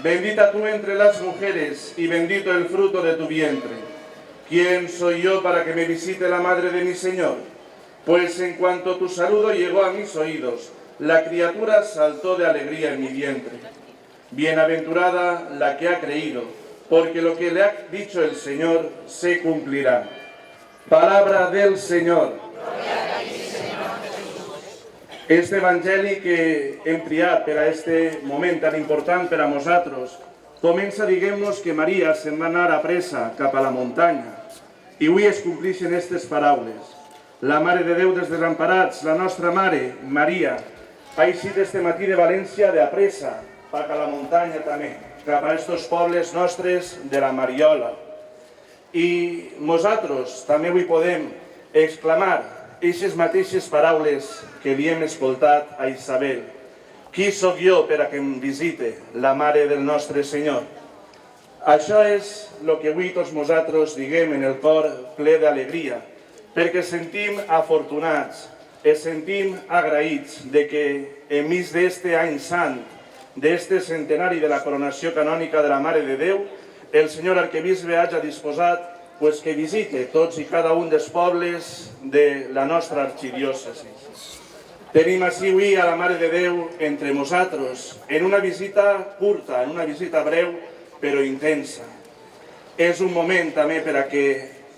Bendita tú entre las mujeres y bendito el fruto de tu vientre. ¿Quién soy yo para que me visite la madre de mi Señor? Pues en cuanto tu saludo llegó a mis oídos, la criatura saltó de alegría en mi vientre. Bienaventurada la que ha creído, porque lo que le ha dicho el Señor se cumplirá. Palabra del Señor. Este evangeli que hem triat per a este moment tan important per a nosaltres comença, diguem-nos, que Maria se'n va anar a pressa cap a la muntanya i avui es complixen aquestes paraules. La Mare de Déu dels Desemparats, la nostra Mare, Maria, ha eixit este matí de València de a pressa cap a la muntanya també, cap a estos pobles nostres de la Mariola. I nosaltres també avui podem exclamar aquestes mateixes paraules que li hem escoltat a Isabel. Qui sóc jo per a que em visite la Mare del nostre Senyor? Això és el que avui tots nosaltres diguem en el cor ple d'alegria, perquè sentim afortunats, ens sentim agraïts de que enmig d'este any sant, d'este centenari de la coronació canònica de la Mare de Déu, el senyor arquebisbe hagi disposat que visite tots i cada un dels pobles de la nostra arxidiòcesi. Tenim així avui a la Mare de Déu entre nosaltres, en una visita curta, en una visita breu, però intensa. És un moment també per a que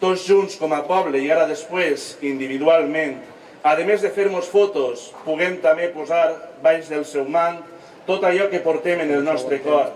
tots junts com a poble i ara després individualment, a més de fer-nos fotos, puguem també posar baix del seu mant tot allò que portem en el nostre cor,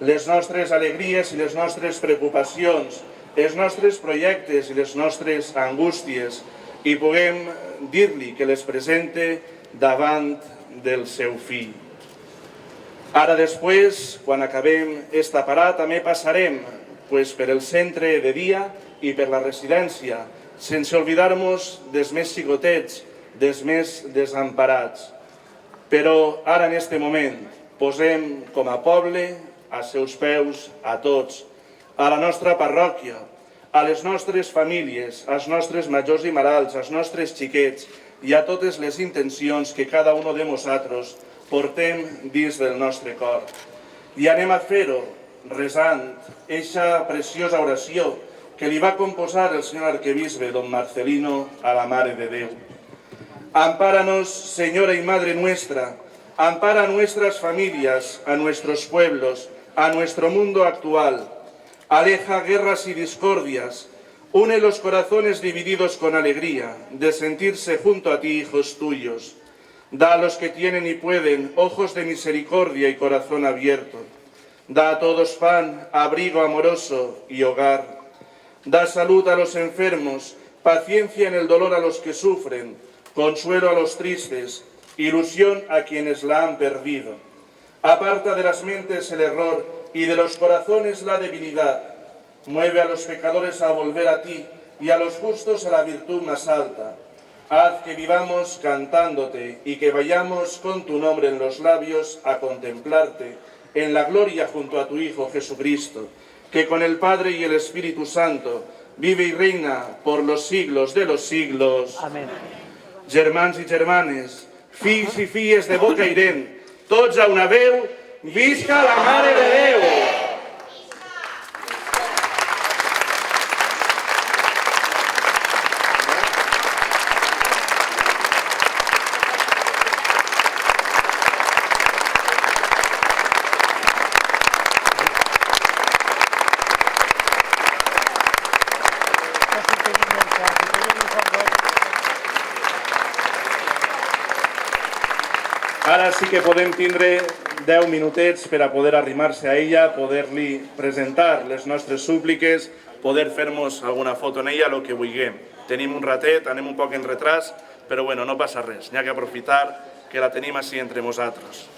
les nostres alegries i les nostres preocupacions, els nostres projectes i les nostres angústies, i puguem dir-li que les presente davant del seu fill. Ara després, quan acabem esta parada, també passarem per el centre de dia i per la residència, sense oblidar-nos dels més xicotets, dels més desemparats. Però ara, en este moment, posem com a poble als seus peus a tots, a la nostra parròquia, a les nostres famílies, als nostres majors i malalts, als nostres xiquets i a totes les intencions que cada un de nosaltres portem dins del nostre cor. I anem a fer-ho resant eixa preciosa oració que li va composar el senyor arquebisbe don Marcelino a la Mare de Déu. Ampáranos, Señora y Madre nuestra, ampara a nuestras familias, a nuestros pueblos, a nuestro mundo actual. Aleja guerras y discordias, une los corazones divididos con alegría de sentirse junto a ti, hijos tuyos. Da a los que tienen y pueden ojos de misericordia y corazón abierto. Da a todos pan, abrigo amoroso y hogar. Da salud a los enfermos, paciencia en el dolor a los que sufren, consuelo a los tristes, ilusión a quienes la han perdido. Aparta de las mentes el error y de los corazones la debilidad. Mueve a los pecadores a volver a ti y a los justos a la virtud más alta. Haz que vivamos cantándote y que vayamos con tu nombre en los labios a contemplarte en la gloria junto a tu Hijo Jesucristo, que con el Padre y el Espíritu Santo vive y reina por los siglos de los siglos. Amén. Germans i germanes, fills i filles de Bocairent, tots a una veu, visca la Mare de Déu! Ara sí que podem tindre 10 minutets per a poder arrimar-se a ella, poder-li presentar les nostres súpliques, poder fer-nos alguna foto en ella, el que vulguem. Tenim un ratet, anem un poc en retras, però bueno, no passa res, n'hi ha que aprofitar que la tenim així entre nosaltres.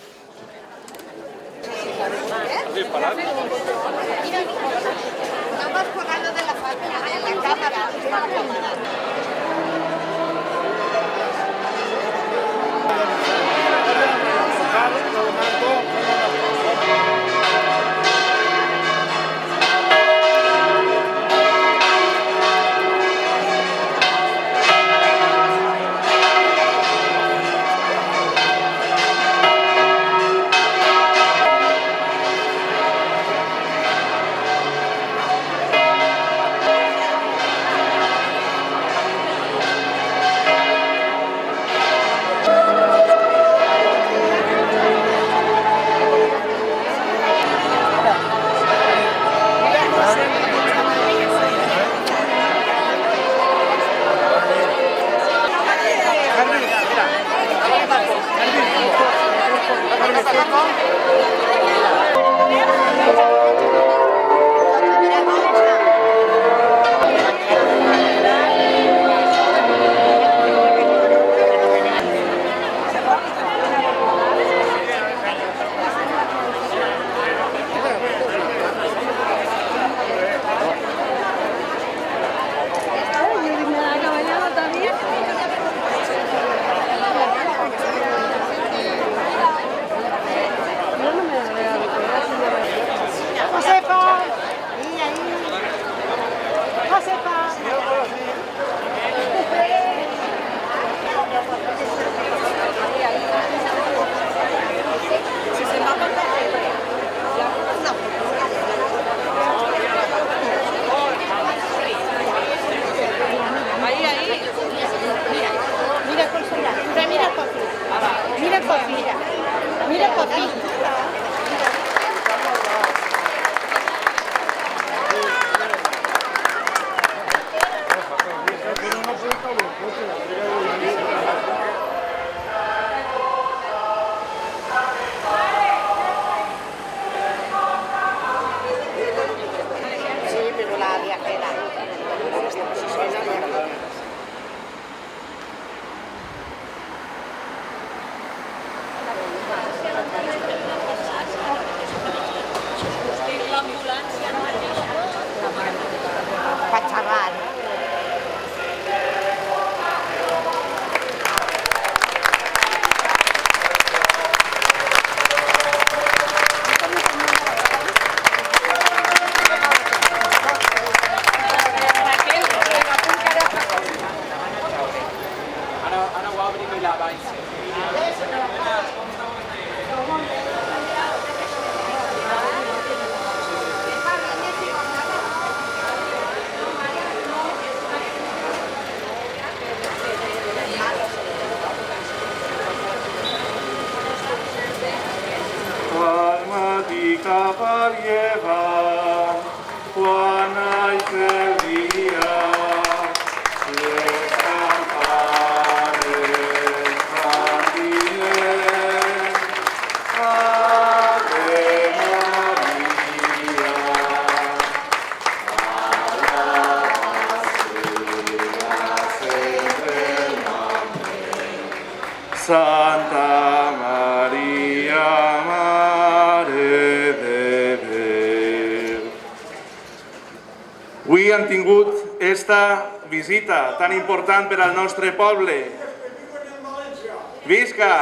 Estamos jugando de la familia, de la cámara. Santa Maria, Mare de Déu. Avui hem tingut esta visita tan important per al nostre poble. Visca!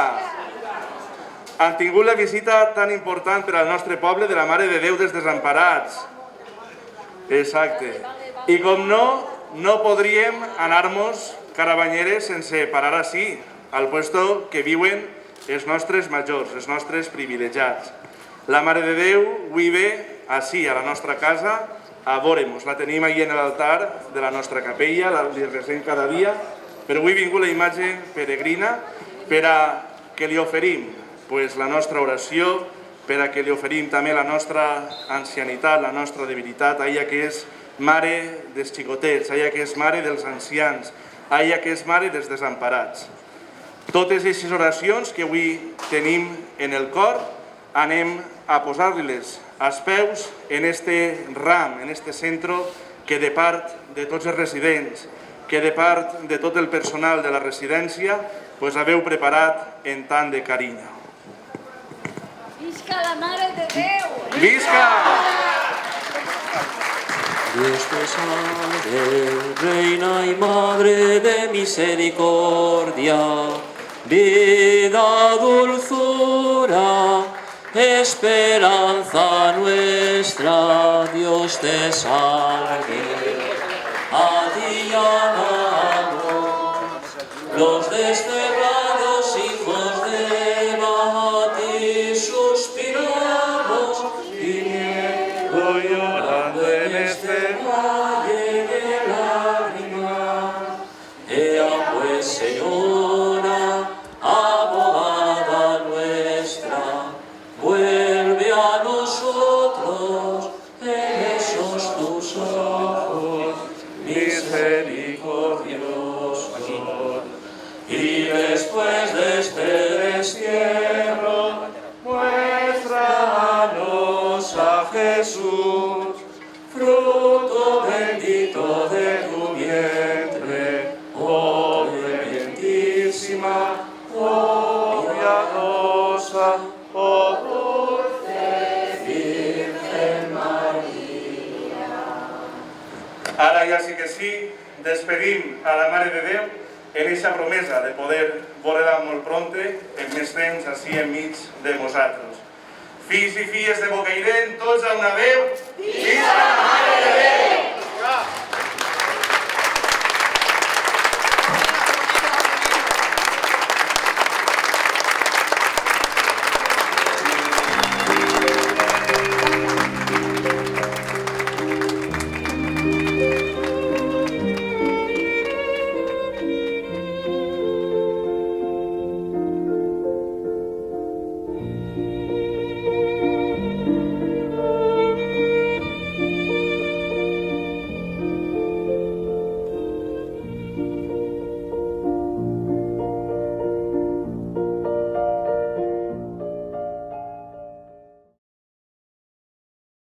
Han tingut la visita tan important per al nostre poble de la Mare de Déu dels Desemparats. Exacte. I com no podríem anar-nos caravanyeres sense parar així, al puesto que viuen els nostres majors, els nostres privilegiats. La Mare de Déu avui ve així, a la nostra casa, a veure-nos. La tenim ahí en l'altar de la nostra capella, la rezem cada dia, però avui ha vingut la imatge peregrina per a que li oferim la nostra oració, per a que li oferim també la nostra ancianitat, la nostra debilitat, a ella que és mare dels xicotets, a ella que és mare dels ancians, a ella que és mare dels desemparats. Totes aquestes oracions que avui tenim en el cor, anem a posar-les als peus en este ram, en este centre que de part de tots els residents, que de part de tot el personal de la residència, haveu preparat en tant de carinyo. Visca la Mare de Déu! Visca! Dios te salve, Reina y Madre de misericordia, vida, dulzura, esperanza nuestra, Dios te salve. A ti llamamos, los desterrados hijos de Eva, a ti suspiramos, viniendo llorando en este valle de lágrimas. Ea pues, Señora, abogada nuestra, vuelve a nosotros en esos tus ojos misericordiosos. Y después de este destierro, muéstranos a Jesús, fruto bendito de tu vientre, oh clementísima, oh piadosa, oh dulce Virgen María. Ara ja sí que sí, despedim a la Mare de Déu en aquesta promesa de poder veure-la molt prompte, en més temps, així enmig de nosaltres. Fills i filles de Bocairent, tots a una veu, visca!